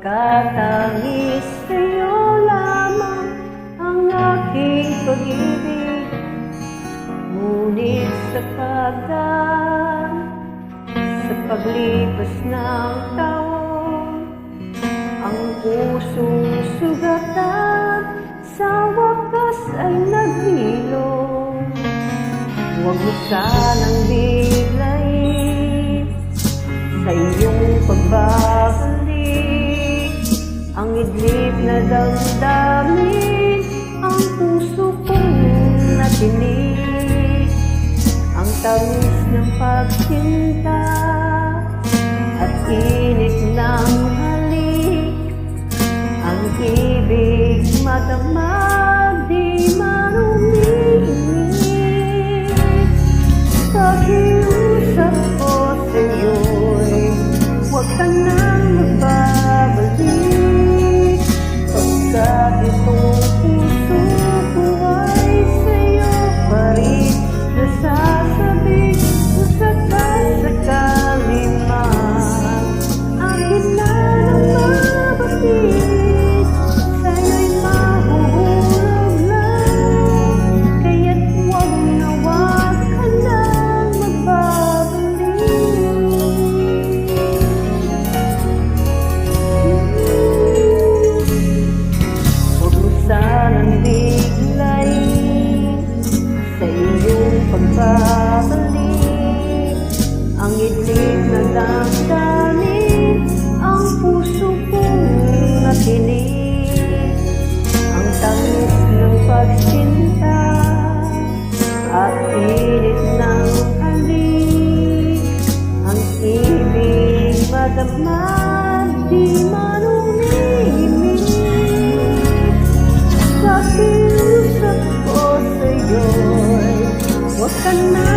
Nagkatangis sa'yo lamang ang aking pag-ibig. Ngunit sa paglipas ng taon, ang pusong sugatan sa wakas ay naghilom. Huwag mo sanang biglayin sa iyong pagbabalik ang idlip na damdamin, ang puso kong natinig, ang tamis ng pagsinta at init ng halik, ang ibig madamag di man umiinit. Pakiusap ko sa'yo'y huwag ka nang magbabalik, pagkat itong puso ko ay sa'yo pa rin nasasabik. Kung sakali man akin na nang mabapit, sa'yo'y mahuhulog lang, kaya't huwag na huwag ka nang magbabalik. Huwag mo sanang biglayin sa iyong pagbabalik ang idlip na damdamin, ang puso kong natinig, ang tamis ng pagsinta at init ng halik, ang ibig madamag di man umimik. Pakiusap ko sa'yo'y huwag ka na